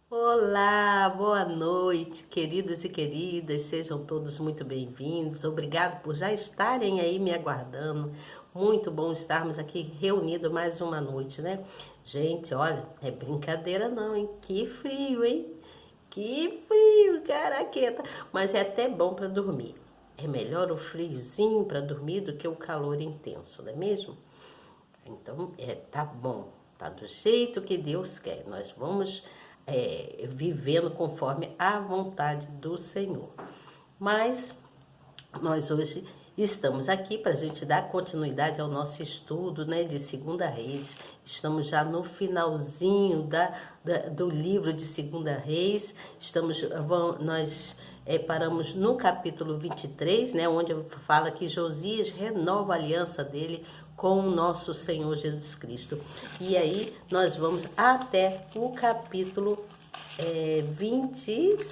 Olá, boa noite, queridos e queridas, sejam todos muito bem-vindos. Obrigado por já estarem aí me aguardando. Muito bom estarmos aqui reunidos mais uma noite, né? Gente, olha, é brincadeira não, hein? Que frio, hein? Que frio, caraqueta. Mas é até bom para dormir. É melhor o friozinho para dormir do que o calor intenso, não é mesmo? Então, tá bom, tá do jeito que Deus quer. Nós vamos vivendo conforme a vontade do Senhor. Mas nós hoje estamos aqui para a gente dar continuidade ao nosso estudo, né, de Segunda Reis. Estamos já no finalzinho do livro de Segunda Reis. Nós paramos no capítulo 23, né, onde fala que Josias renova a aliança dele com o nosso Senhor Jesus Cristo. E aí nós vamos até o capítulo 25.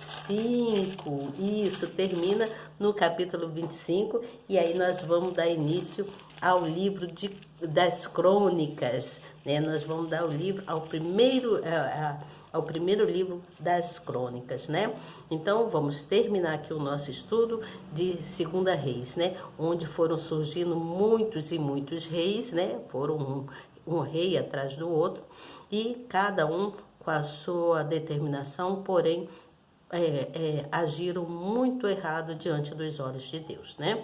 Isso, termina no capítulo 25. E aí nós vamos dar início ao livro das crônicas, né? Nós vamos dar o livro ao primeiro livro das crônicas, né? Então vamos terminar aqui o nosso estudo de Segunda Reis, né? Onde foram surgindo muitos e muitos reis, né? Foram um rei atrás do outro e cada um com a sua determinação, porém agiram muito errado diante dos olhos de Deus, né?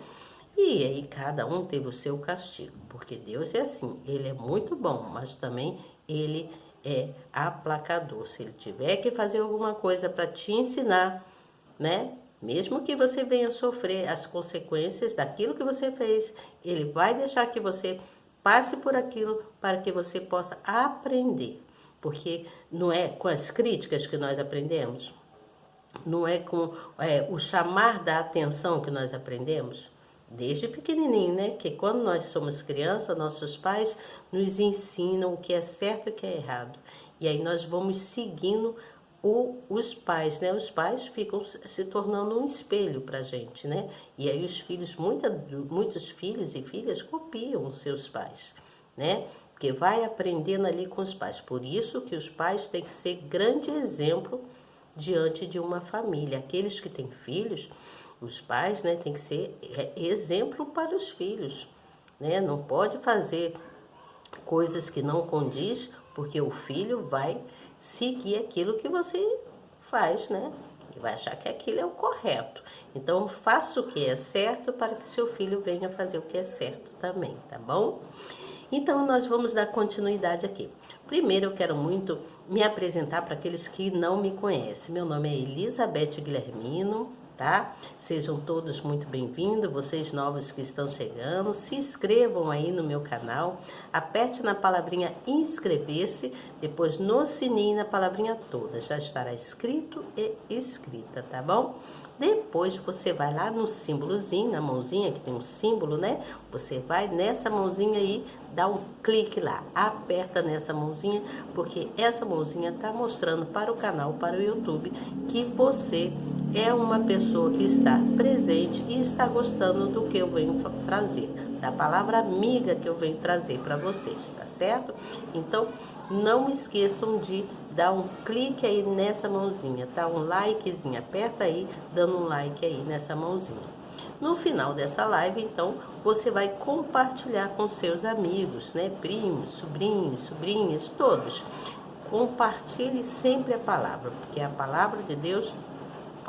E aí cada um teve o seu castigo, porque Deus é assim, Ele é muito bom, mas também Ele é aplacador. Se Ele tiver que fazer alguma coisa para te ensinar, né? Mesmo que você venha sofrer as consequências daquilo que você fez, Ele vai deixar que você passe por aquilo para que você possa aprender. Porque não é com as críticas que nós aprendemos, não é com o chamar da atenção que nós aprendemos, desde pequenininho, né? Que quando nós somos crianças, nossos pais nos ensinam o que é certo e o que é errado. E aí nós vamos seguindo os pais, né? Os pais ficam se tornando um espelho para a gente, né? E aí os filhos, muitos filhos e filhas copiam os seus pais, né? Porque vai aprendendo ali com os pais. Por isso que os pais têm que ser grande exemplo diante de uma família. Aqueles que têm filhos, os pais, né, têm que ser exemplo para os filhos, né? Não pode fazer coisas que não condiz, porque o filho vai seguir aquilo que você faz, né? E vai achar que aquilo é o correto. Então, faça o que é certo para que seu filho venha fazer o que é certo também, tá bom? Então, nós vamos dar continuidade aqui. Primeiro, eu quero muito me apresentar para aqueles que não me conhecem. Meu nome é Elizabeth Guilhermino, tá? Sejam todos muito bem-vindos, vocês novos que estão chegando. Se inscrevam aí no meu canal, aperte na palavrinha inscrever-se, depois no sininho na palavrinha toda. Já estará escrito e escrita, tá bom? Depois você vai lá no símbolozinho, na mãozinha que tem um símbolo, né? Você vai nessa mãozinha aí, dá um clique lá, aperta nessa mãozinha, porque essa mãozinha tá mostrando para o canal, para o YouTube, que você é uma pessoa que está presente e está gostando do que eu venho trazer, da palavra amiga que eu venho trazer para vocês, tá certo? Então, não esqueçam de dar um clique aí nessa mãozinha, tá? Um likezinho, aperta aí, dando um like aí nessa mãozinha. No final dessa live, então, você vai compartilhar com seus amigos, né? Primos, sobrinhos, sobrinhas, todos. Compartilhe sempre a palavra, porque a palavra de Deus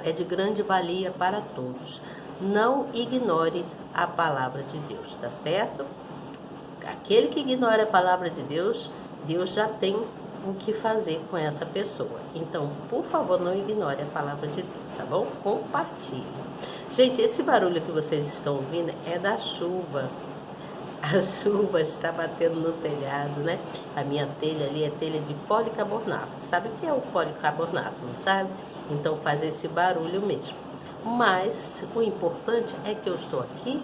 é de grande valia para todos. Não ignore a palavra de Deus, tá certo? Aquele que ignora a palavra de Deus, Deus já tem o que fazer com essa pessoa. Então, por favor, não ignore a palavra de Deus, tá bom? Compartilhe. Gente, esse barulho que vocês estão ouvindo é da chuva. A chuva está batendo no telhado, né? A minha telha ali é telha de policarbonato. Sabe o que é o policarbonato, não sabe? Então faz esse barulho mesmo. Mas o importante é que eu estou aqui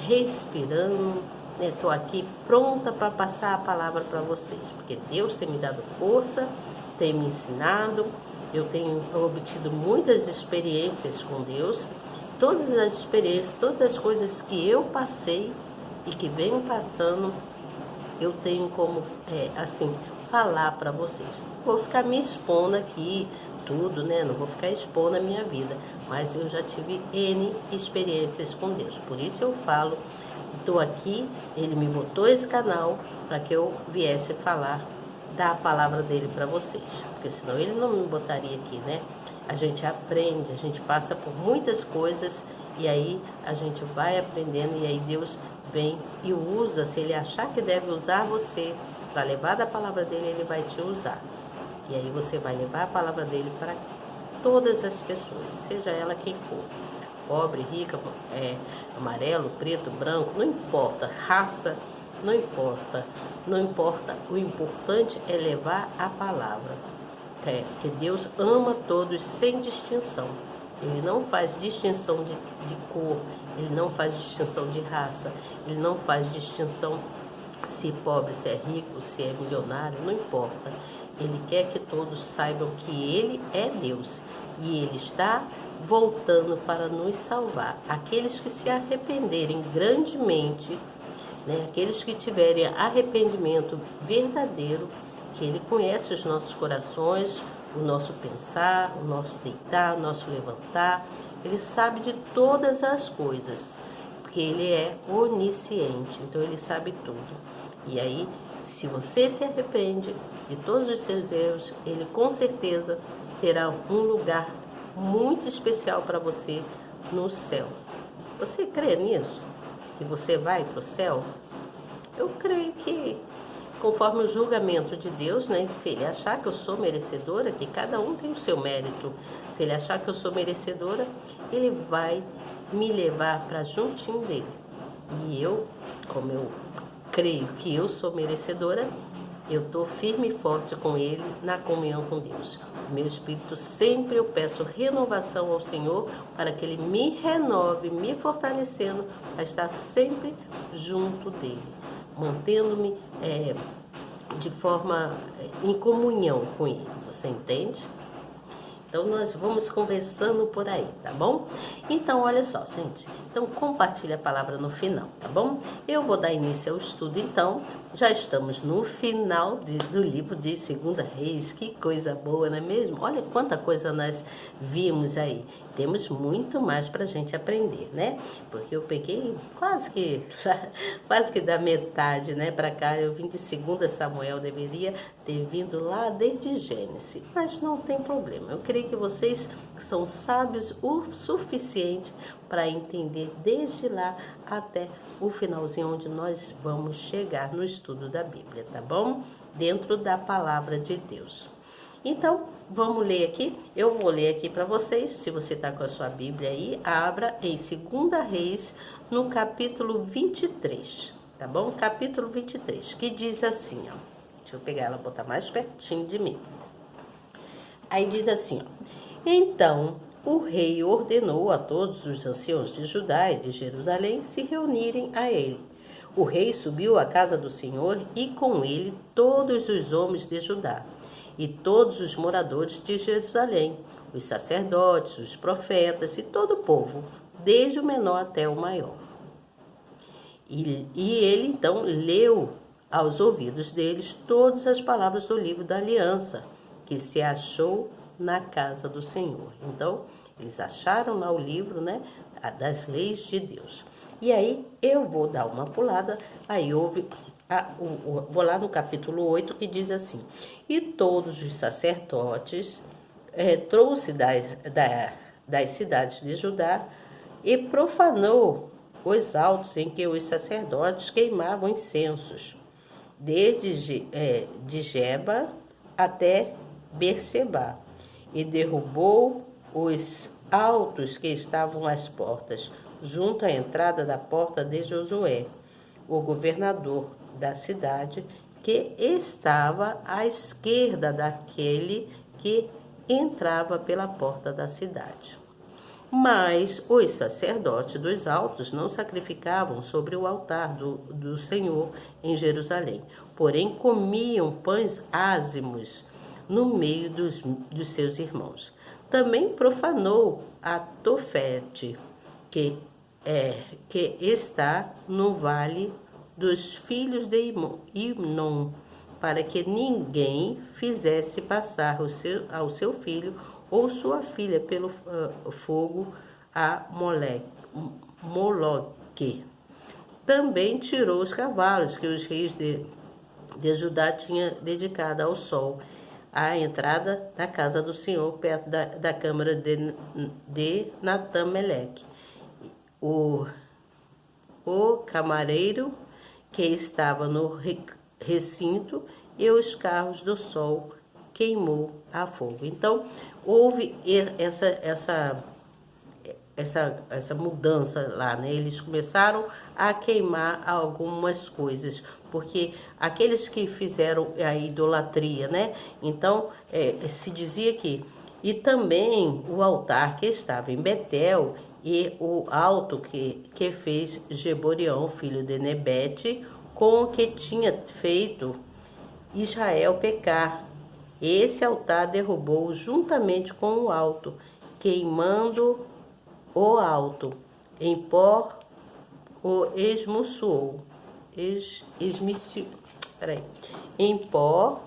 respirando, né? Estou aqui pronta para passar a palavra para vocês, porque Deus tem me dado força, tem me ensinado, eu tenho obtido muitas experiências com Deus, todas as experiências, todas as coisas que eu passei e que venho passando, eu tenho como, falar para vocês. Vou ficar me expondo aqui, tudo, né? Não vou ficar expondo a minha vida, mas eu já tive N experiências com Deus. Por isso eu falo, estou aqui, Ele me botou esse canal para que eu viesse falar da palavra dele para vocês, porque senão Ele não me botaria aqui, né? A gente aprende, a gente passa por muitas coisas e aí a gente vai aprendendo e aí Deus vem e usa. Se Ele achar que deve usar você para levar da palavra dele, Ele vai te usar. E aí você vai levar a palavra dele para todas as pessoas, seja ela quem for. Pobre, rica, amarelo, preto, branco, não importa, raça, não importa, não importa. O importante é levar a palavra. Que Deus ama todos sem distinção. Ele não faz distinção de cor, Ele não faz distinção de raça, Ele não faz distinção se pobre, se é rico, se é milionário, não importa. Ele quer que todos saibam que Ele é Deus e Ele está voltando para nos salvar. Aqueles que se arrependerem grandemente, né, aqueles que tiverem arrependimento verdadeiro, que Ele conhece os nossos corações, o nosso pensar, o nosso deitar, o nosso levantar. Ele sabe de todas as coisas, porque Ele é onisciente, então Ele sabe tudo. E aí, se você se arrepende de todos os seus erros, Ele com certeza terá um lugar muito especial para você no céu. Você crê nisso? Que você vai para o céu? Eu creio que, conforme o julgamento de Deus, né, se Ele achar que eu sou merecedora, que cada um tem o seu mérito, se Ele achar que eu sou merecedora, Ele vai me levar para juntinho dele. E eu, como eu creio que eu sou merecedora, eu estou firme e forte com Ele na comunhão com Deus. O meu espírito sempre eu peço renovação ao Senhor para que Ele me renove, me fortalecendo a estar sempre junto dEle, mantendo-me de forma em comunhão com Ele. Você entende? Então, nós vamos conversando por aí, tá bom? Então, olha só, gente. Então, compartilha a palavra no final, tá bom? Eu vou dar início ao estudo, então. Já estamos no final do livro de 2 Reis. Que coisa boa, não é mesmo? Olha quanta coisa nós vimos aí. Temos muito mais para a gente aprender, né? Porque eu peguei quase que da metade, né, para cá. Eu vim de 2 Samuel, deveria ter vindo lá desde Gênesis, mas não tem problema. Eu creio que vocês são sábios o suficiente para entender desde lá até o finalzinho onde nós vamos chegar no estudo da Bíblia, tá bom? Dentro da palavra de Deus. Então, vamos ler aqui. Eu vou ler aqui para vocês. Se você está com a sua Bíblia aí, abra em 2 Reis, no capítulo 23, tá bom? Capítulo 23, que diz assim, ó. Deixa eu pegar ela, botar mais pertinho de mim. Aí diz assim, ó. Então, o rei ordenou a todos os anciãos de Judá e de Jerusalém se reunirem a ele. O rei subiu à casa do Senhor e com ele todos os homens de Judá e todos os moradores de Jerusalém, os sacerdotes, os profetas e todo o povo, desde o menor até o maior. E ele então leu aos ouvidos deles todas as palavras do livro da aliança, que se achou na casa do Senhor. Então, eles acharam lá o livro, né, das leis de Deus. E aí, eu vou dar uma pulada, aí vou lá no capítulo 8, que diz assim: e todos os sacerdotes trouxe das cidades de Judá e profanou os altos em que os sacerdotes queimavam incensos, desde de Geba até Berseba, e derrubou os altos que estavam às portas, junto à entrada da porta de Josué, o governador da cidade, que estava à esquerda daquele que entrava pela porta da cidade. Mas os sacerdotes dos altos não sacrificavam sobre o altar do Senhor em Jerusalém, porém comiam pães ázimos no meio dos seus irmãos. Também profanou a Tofete, que está no vale dos filhos de Imnom, para que ninguém fizesse passar ao seu filho ou sua filha pelo fogo a Moloque. Também tirou os cavalos que os reis de Judá tinham dedicado ao sol, à entrada da casa do Senhor, perto da câmara de Natã-Meleque. O camareiro que estava no recinto e os carros do sol queimou a fogo. Então, houve essa mudança lá, né? Eles começaram a queimar algumas coisas, porque aqueles que fizeram a idolatria, né? Então, se dizia que... E também o altar que estava em Betel e o alto que fez Jeboreão, filho de Nebete, com o que tinha feito Israel pecar. Esse altar derrubou juntamente com o alto, queimando o alto, em pó o esmiuçou, em pó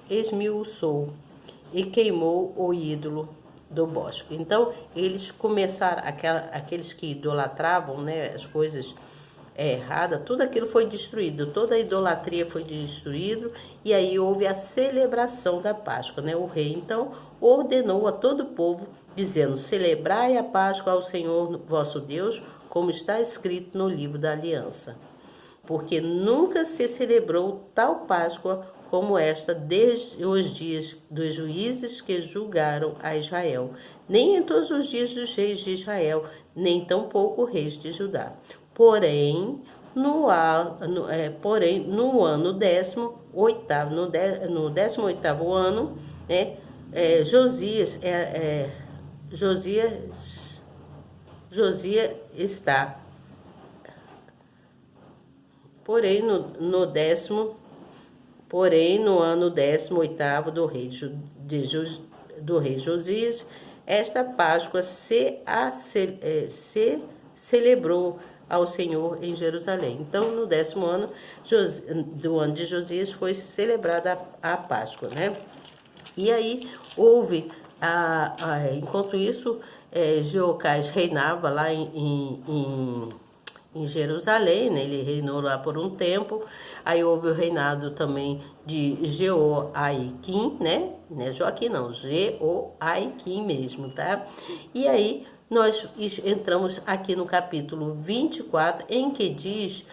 esmiuçou e queimou o ídolo do bosque. Então, eles começaram, aqueles que idolatravam, né, as coisas erradas, tudo aquilo foi destruído, toda a idolatria foi destruída, e aí houve a celebração da Páscoa, né? O rei, então, ordenou a todo o povo, dizendo: celebrai a Páscoa ao Senhor vosso Deus, como está escrito no livro da aliança. Porque nunca se celebrou tal Páscoa como esta desde os dias dos juízes que julgaram a Israel, nem em todos os dias dos reis de Israel, nem tampouco reis de Judá. Porém, no ano 18º, no 18º ano, né, Josias está. Porém, no ano 18º do rei Josias, esta Páscoa se celebrou ao Senhor em Jerusalém. Então, no 10º ano do ano de Josias foi celebrada a Páscoa, né? E aí houve, enquanto isso, Jeocás reinava lá em Jerusalém, né? Ele reinou lá por um tempo. Aí houve o reinado também de Jeoaquim, né? Não é Joaquim não, Jeoaquim mesmo, tá? E aí nós entramos aqui no capítulo 24, em que diz,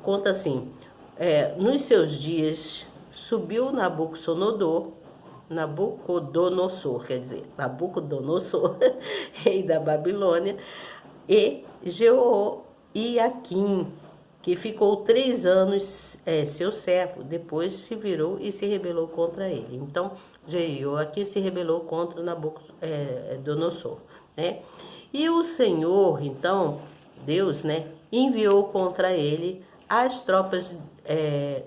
conta assim, nos seus dias subiu Nabucodonosor, rei da Babilônia, e Jeoaquim, que ficou 3 anos seu servo, depois se virou e se rebelou contra ele. Então, Jeoaquim se rebelou contra Nabucodonosor, né? E o Senhor, então, Deus, né, enviou contra ele as tropas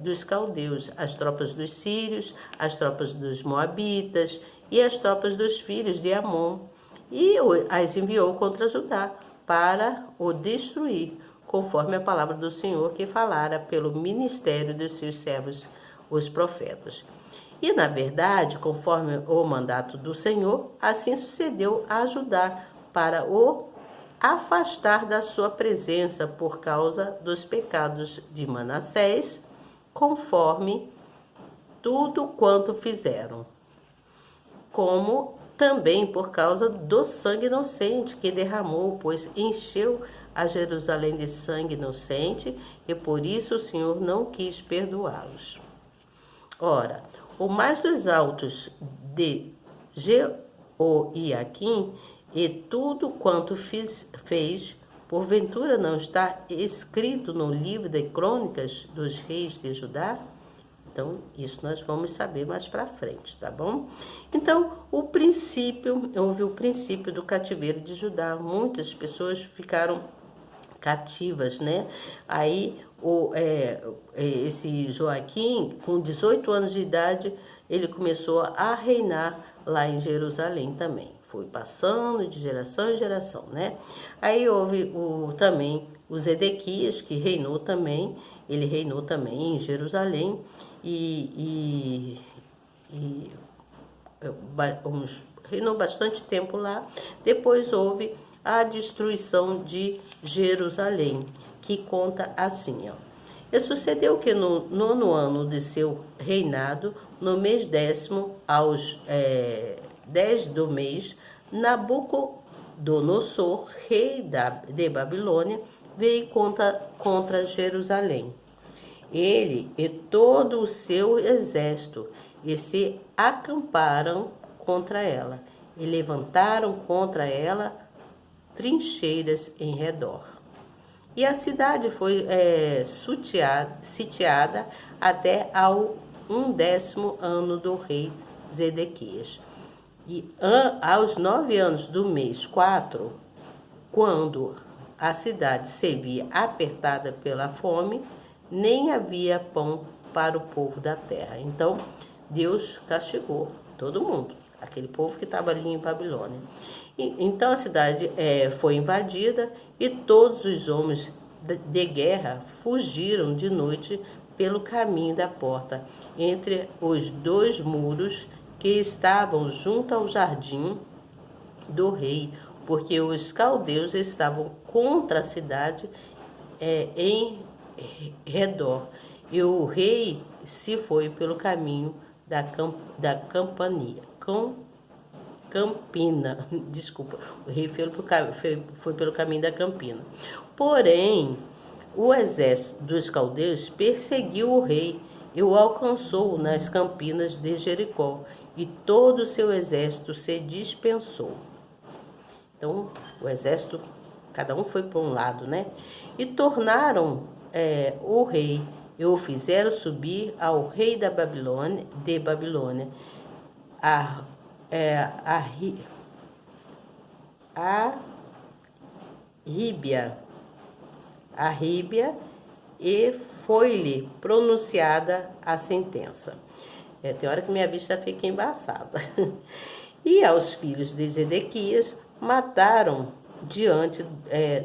dos caldeus, as tropas dos sírios, as tropas dos moabitas e as tropas dos filhos de Amon, e as enviou contra Judá para o destruir, conforme a palavra do Senhor que falara pelo ministério dos seus servos, os profetas. E, na verdade, conforme o mandato do Senhor, assim sucedeu a Judá, para o afastar da sua presença por causa dos pecados de Manassés, conforme tudo quanto fizeram, como também por causa do sangue inocente que derramou, pois encheu a Jerusalém de sangue inocente, e por isso o Senhor não quis perdoá-los. Ora, o mais dos altos de Jeoaquim e tudo quanto fez, porventura não está escrito no livro de crônicas dos reis de Judá? Então, isso nós vamos saber mais para frente, tá bom? Então, houve o princípio do cativeiro de Judá. Muitas pessoas ficaram cativas, né? Aí, esse Joaquim, com 18 anos de idade, ele começou a reinar lá em Jerusalém também. Foi passando de geração em geração, né? Aí houve também o Zedequias, que reinou também, ele reinou também em Jerusalém reinou bastante tempo lá. Depois houve a destruição de Jerusalém, que conta assim, ó. E sucedeu que no 9º ano de seu reinado, no mês 10º, aos 10 do mês, Nabucodonosor, rei de Babilônia, veio contra Jerusalém. Ele e todo o seu exército, e se acamparam contra ela, e levantaram contra ela trincheiras em redor. E a cidade foi sitiada até ao 11º ano do rei Zedequias. E aos 9 anos do mês 4, quando a cidade se via apertada pela fome, nem havia pão para o povo da terra. Então, Deus castigou todo mundo, aquele povo que estava ali em Babilônia. Então a cidade foi invadida e todos os homens de guerra fugiram de noite pelo caminho da porta, entre os 2 muros que estavam junto ao jardim do rei, porque os caldeus estavam contra a cidade em redor. E o rei se foi pelo caminho da Campina, desculpa, o rei foi pelo caminho da Campina. Porém, o exército dos caldeus perseguiu o rei e o alcançou nas campinas de Jericó, e todo o seu exército se dispensou. Então, o exército, cada um foi para um lado, né? E tornaram o rei e o fizeram subir ao rei de Babilônia, a Ríbia, e foi-lhe pronunciada a sentença. Tem hora que minha vista fica embaçada. E aos filhos de Zedequias mataram diante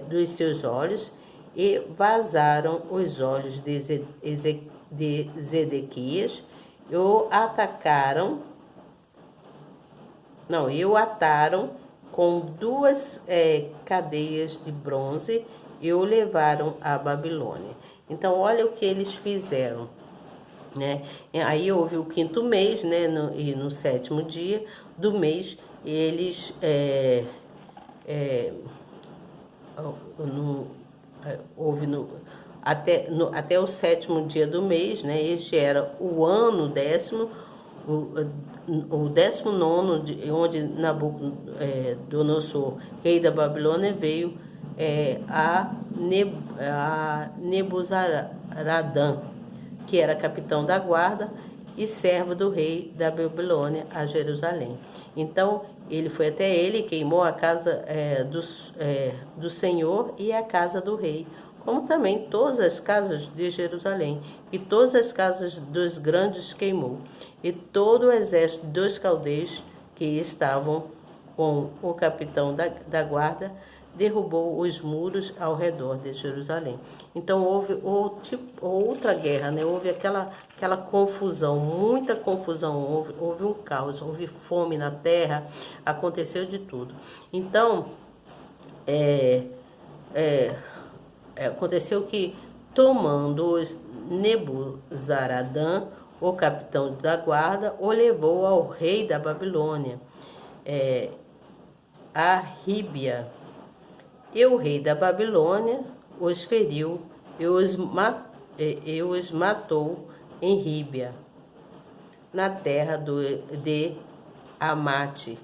dos seus olhos e vazaram os olhos de Zedequias e o ataram com 2 cadeias de bronze e o levaram à Babilônia. Então, olha o que eles fizeram, né? Aí houve o 5º mês, né? E no 7º dia do mês, eles até o 7º dia do mês, né? Este era o ano 10º, o 19º, onde Nabucodonosor, rei da Babilônia, veio a Nebuzaradã, que era capitão da guarda e servo do rei da Babilônia, a Jerusalém. Então, ele foi até ele e queimou a casa do Senhor e a casa do rei, como também todas as casas de Jerusalém, e todas as casas dos grandes queimou, e todo o exército dos caldeus que estavam com o capitão da guarda derrubou os muros ao redor de Jerusalém. Então houve outra guerra, né? Houve aquela confusão, muita confusão, houve um caos, houve fome na terra, aconteceu de tudo. Então, aconteceu que, tomando os Nebuzaradã, o capitão da guarda, o levou ao rei da Babilônia, a Ríbia. E o rei da Babilônia os feriu e os matou em Ríbia, na terra de Amate.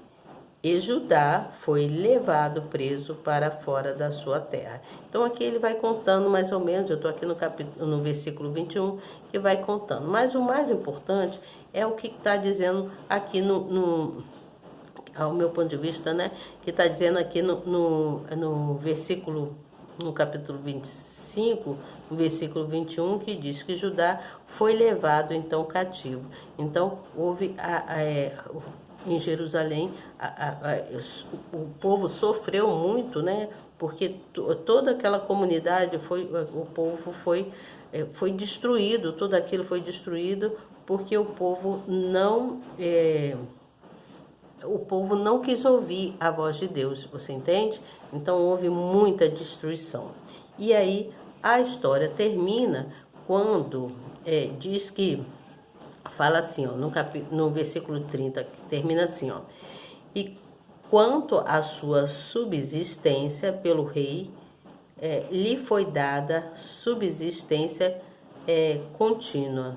E Judá foi levado preso para fora da sua terra. Então aqui ele vai contando mais ou menos, eu estou aqui no versículo 21, que vai contando. Mas o mais importante é o que está dizendo aqui ao meu ponto de vista, né? Que está dizendo aqui no versículo, no capítulo 25, no versículo 21, que diz que Judá foi levado então cativo. Então houve em Jerusalém, o povo sofreu muito, né? Porque toda aquela comunidade o povo foi foi destruído, tudo aquilo foi destruído porque o povo não quis ouvir a voz de Deus, você entende? Então houve muita destruição. E aí a história termina quando diz que, fala assim, ó, no versículo 30, termina assim, ó. E quanto à sua subsistência pelo rei, lhe foi dada subsistência contínua,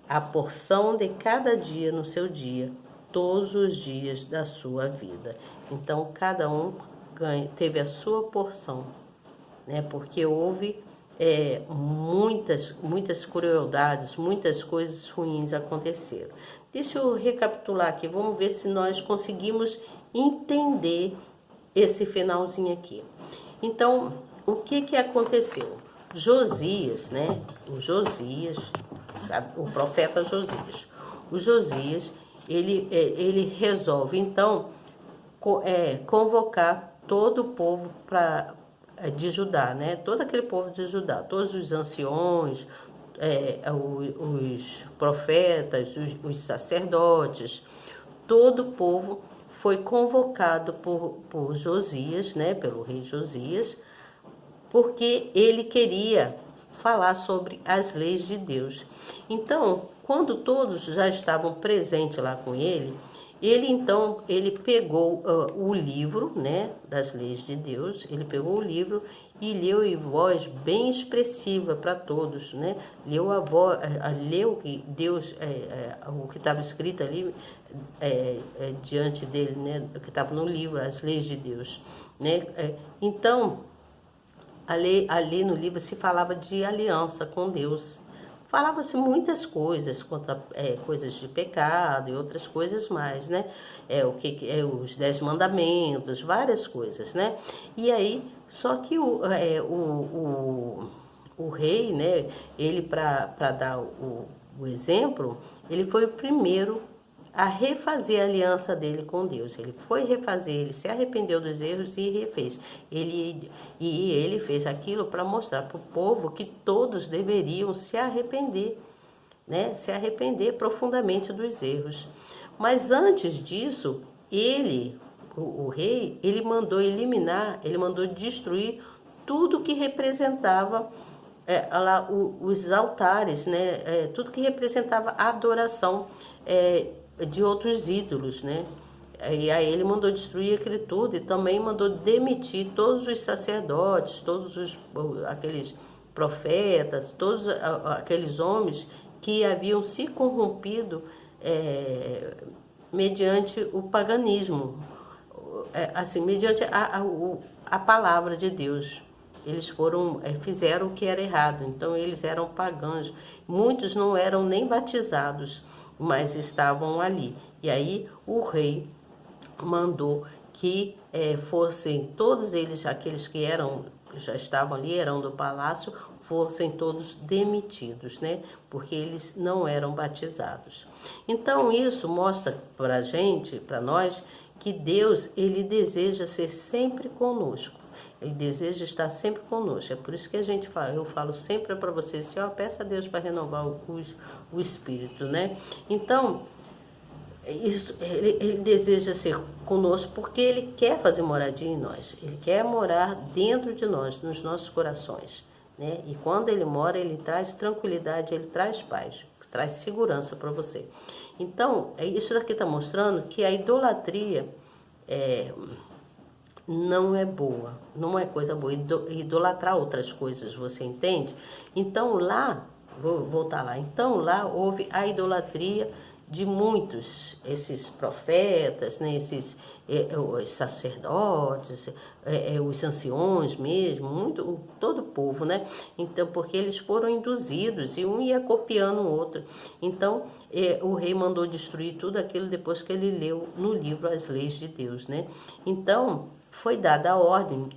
a porção de cada dia no seu dia, todos os dias da sua vida. Então, cada um teve a sua porção, né? Porque houve muitas crueldades, muitas coisas ruins aconteceram. Deixa eu recapitular aqui, vamos ver se nós conseguimos entender esse finalzinho aqui. Então, o que aconteceu? Josias, né? O Josias, sabe? O profeta Josias. O Josias, ele resolve, então, convocar todo o povo de Judá, né? Todo aquele povo de Judá, todos os anciões, os profetas, os sacerdotes, todo o povo foi convocado por Josias, né? Pelo rei Josias, porque ele queria falar sobre as leis de Deus. Então, quando todos já estavam presentes lá com ele, ele pegou o livro, né, das leis de Deus, ele pegou o livro e leu em voz bem expressiva para todos, né? Leu leu que Deus, o que estava escrito ali diante dele, né, o que estava no livro, as leis de Deus, né? Então, ali no livro se falava de aliança com Deus. Falava-se muitas coisas, coisas de pecado e outras coisas mais, né? Os 10 mandamentos, várias coisas, né? E aí, só que o rei, né? Ele, para dar o exemplo, ele foi o primeiro a refazer a aliança dele com Deus. Ele foi refazer, ele se arrependeu dos erros e refez. Ele fez aquilo para mostrar para o povo que todos deveriam se arrepender, né? Se arrepender profundamente dos erros. Mas antes disso, o rei, ele mandou eliminar, ele mandou destruir tudo que representava lá os altares, né? Tudo que representava a adoração de outros ídolos, né? E aí ele mandou destruir aquele tudo e também mandou demitir todos os sacerdotes, aqueles profetas, todos aqueles homens que haviam se corrompido mediante o paganismo, assim, mediante a palavra de Deus. Eles fizeram o que era errado, então eles eram pagãos. Muitos não eram nem batizados, mas estavam ali. E aí o rei mandou que fossem todos eles, aqueles que já estavam ali, eram do palácio, fossem todos demitidos, né? Porque eles não eram batizados. Então isso mostra para a gente, para nós, que Deus, ele deseja ser sempre conosco. Ele deseja estar sempre conosco. É por isso que eu falo sempre para vocês assim, peça a Deus para renovar o espírito, né? Então, ele deseja ser conosco porque ele quer fazer moradia em nós. Ele quer morar dentro de nós, nos nossos corações, né? E quando ele mora, ele traz tranquilidade, ele traz paz, traz segurança para você. Então, isso daqui está mostrando que a idolatria não é boa, não é coisa boa. Idolatrar outras coisas, você entende? Então lá, vou voltar lá. Então lá houve a idolatria de muitos, esses profetas, né, os sacerdotes, os anciões mesmo, todo o povo, né? Então, porque eles foram induzidos e um ia copiando o outro. Então, o rei mandou destruir tudo aquilo depois que ele leu no livro as leis de Deus, né? Então, foi dada a ordem,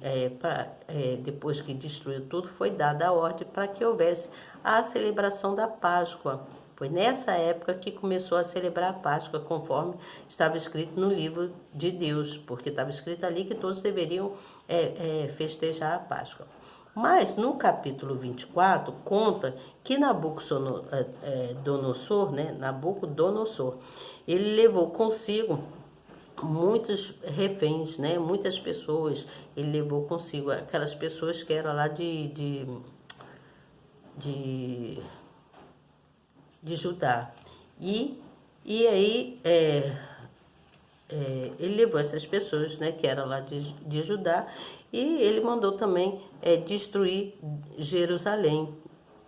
depois que destruiu tudo, foi dada a ordem para que houvesse a celebração da Páscoa. Foi nessa época que começou a celebrar a Páscoa, conforme estava escrito no livro de Deus, porque estava escrito ali que todos deveriam festejar a Páscoa. Mas no capítulo 24 conta que Nabucodonosor, né, Nabucodonosor, ele levou consigo muitos reféns, né, muitas pessoas. Ele levou consigo aquelas pessoas que eram lá de, de Judá. E aí ele levou essas pessoas, né, que eram lá de Judá, e ele mandou também destruir Jerusalém,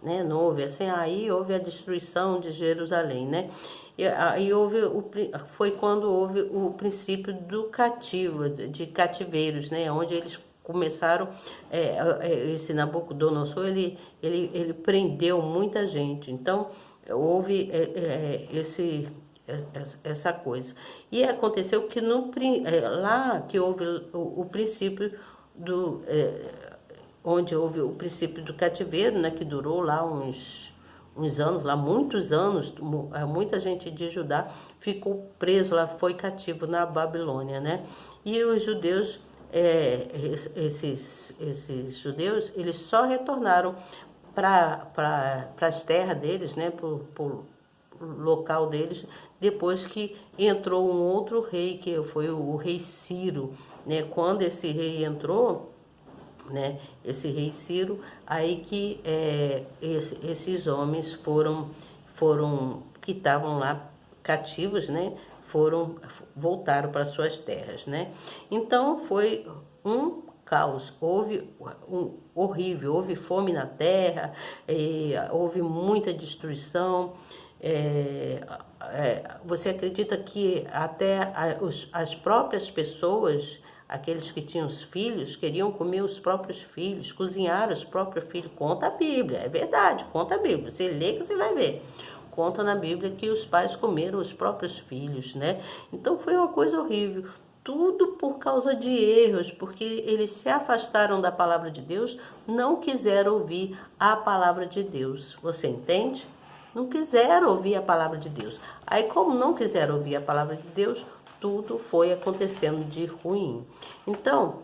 né? Não houve assim, aí houve a destruição de Jerusalém, né? E aí foi quando houve o princípio do cativo, de cativeiros, né? Onde eles começaram, esse Nabucodonosor, ele prendeu muita gente. Então, houve essa coisa. E aconteceu que lá que houve o princípio onde houve o princípio do cativeiro, né, que durou lá uns anos, lá muitos anos, muita gente de Judá ficou preso lá, foi cativo na Babilônia, né? E os judeus, esses judeus, eles só retornaram para as terras deles, né, pro local deles, depois que entrou um outro rei, que foi o rei Ciro, né? Quando esse rei entrou, né, esse rei Ciro, aí que esses homens que estavam lá cativos, né, voltaram para suas terras, né? Então foi um caos, houve horrível, houve fome na terra, houve muita destruição. Você acredita que até as próprias pessoas, aqueles que tinham os filhos, queriam comer os próprios filhos, cozinhar os próprios filhos? Conta a Bíblia, é verdade, conta a Bíblia. Você lê que você vai ver. Conta na Bíblia que os pais comeram os próprios filhos, né? Então foi uma coisa horrível. Tudo por causa de erros, porque eles se afastaram da palavra de Deus, não quiseram ouvir a palavra de Deus. Você entende? Não quiseram ouvir a palavra de Deus. Aí, como não quiseram ouvir a palavra de Deus, tudo foi acontecendo de ruim. Então,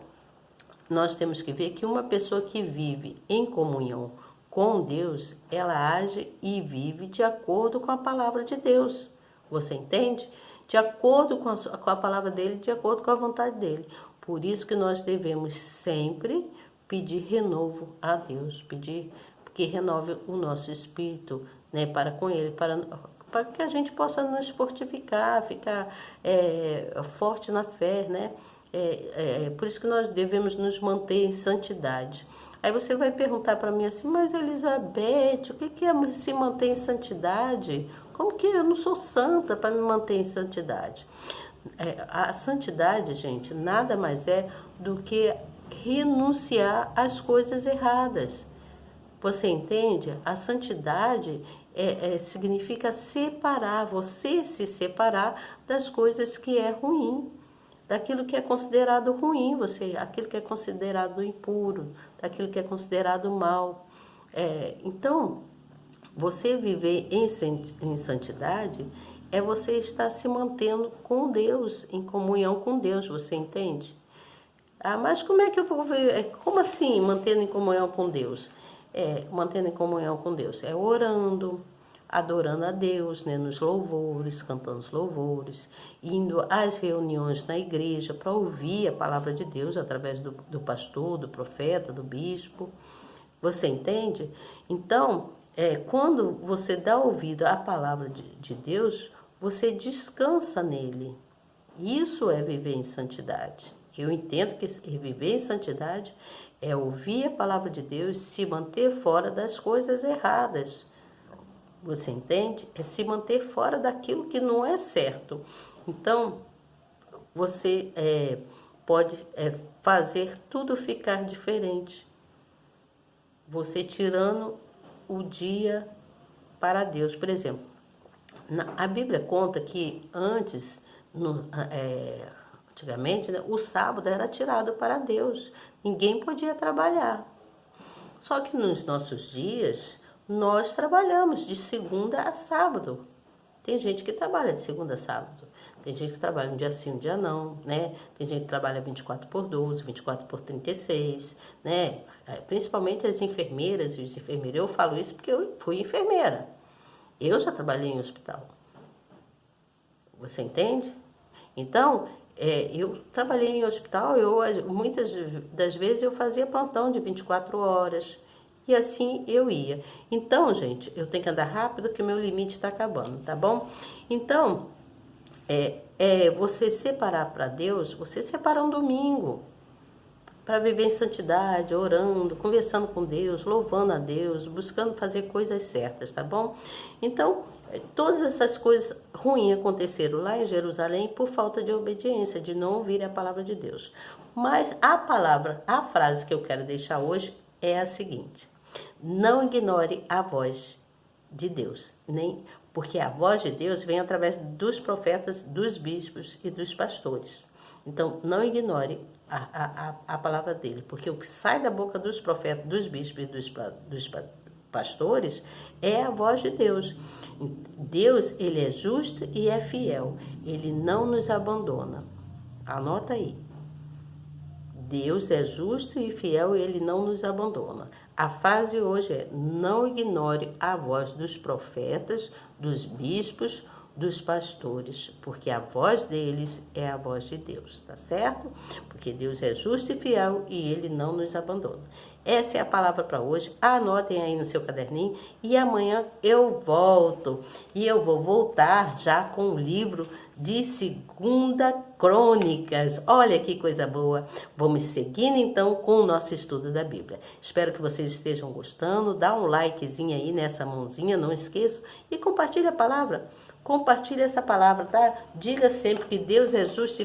nós temos que ver que uma pessoa que vive em comunhão com Deus, ela age e vive de acordo com a palavra de Deus. Você entende? De acordo com a palavra dele, de acordo com a vontade dele. Por isso que nós devemos sempre pedir renovo a Deus, pedir que renove o nosso espírito, né, para com ele, para que a gente possa nos fortificar, ficar forte na fé, né? Por isso que nós devemos nos manter em santidade. Aí você vai perguntar para mim assim, mas Elizabeth, o que é se manter em santidade? Como que eu não sou santa para me manter em santidade? A santidade, gente, nada mais é do que renunciar às coisas erradas. Você entende? A santidade significa separar, você se separar das coisas que é ruim, daquilo que é considerado ruim, aquilo que é considerado impuro, daquilo que é considerado mal. Então, você viver em santidade é você estar se mantendo com Deus, em comunhão com Deus, você entende? Ah, mas como é que eu vou ver? Como assim mantendo em comunhão com Deus? Mantendo em comunhão com Deus. Orando, adorando a Deus, né, nos louvores, cantando os louvores, indo às reuniões na igreja para ouvir a palavra de Deus através do pastor, do profeta, do bispo. Você entende? Então, quando você dá ouvido à palavra de Deus, você descansa nele. Isso é viver em santidade. Eu entendo que viver em santidade é ouvir a palavra de Deus, se manter fora das coisas erradas. Você entende? É se manter fora daquilo que não é certo. Então, você pode fazer tudo ficar diferente. Você tirando o dia para Deus. Por exemplo, a Bíblia conta que antigamente, né, o sábado era tirado para Deus. Ninguém podia trabalhar. Só que nos nossos dias, nós trabalhamos de segunda a sábado. Tem gente que trabalha de segunda a sábado. Tem gente que trabalha um dia sim, um dia não, né? Tem gente que trabalha 24/12, 24/36, né? Principalmente as enfermeiras e os enfermeiros. Eu falo isso porque eu fui enfermeira. Eu já trabalhei em hospital. Você entende? Então, eu trabalhei em hospital, muitas das vezes eu fazia plantão de 24 horas. E assim eu ia. Então, gente, eu tenho que andar rápido que o meu limite está acabando, tá bom? Então, você separar para Deus, você separa um domingo para viver em santidade, orando, conversando com Deus, louvando a Deus, buscando fazer coisas certas, tá bom? Então, todas essas coisas ruins aconteceram lá em Jerusalém por falta de obediência, de não ouvir a palavra de Deus. Mas a frase que eu quero deixar hoje é a seguinte: não ignore a voz de Deus, porque a voz de Deus vem através dos profetas, dos bispos e dos pastores. Então, não ignore a palavra dele, porque o que sai da boca dos profetas, dos bispos e dos pastores é a voz de Deus. Deus, ele é justo e é fiel. Ele não nos abandona. Anota aí. Deus é justo e fiel e ele não nos abandona. A frase hoje é: não ignore a voz dos profetas, dos bispos, dos pastores, porque a voz deles é a voz de Deus, tá certo? Porque Deus é justo e fiel e ele não nos abandona. Essa é a palavra para hoje. Anotem aí no seu caderninho e amanhã eu volto. E eu vou voltar já com o livro de 2 Crônicas. Olha que coisa boa. Vamos seguindo então com o nosso estudo da Bíblia. Espero que vocês estejam gostando. Dá um likezinho aí nessa mãozinha, não esqueça. E compartilhe a palavra. Compartilhe essa palavra, tá? Diga sempre que Deus é justo e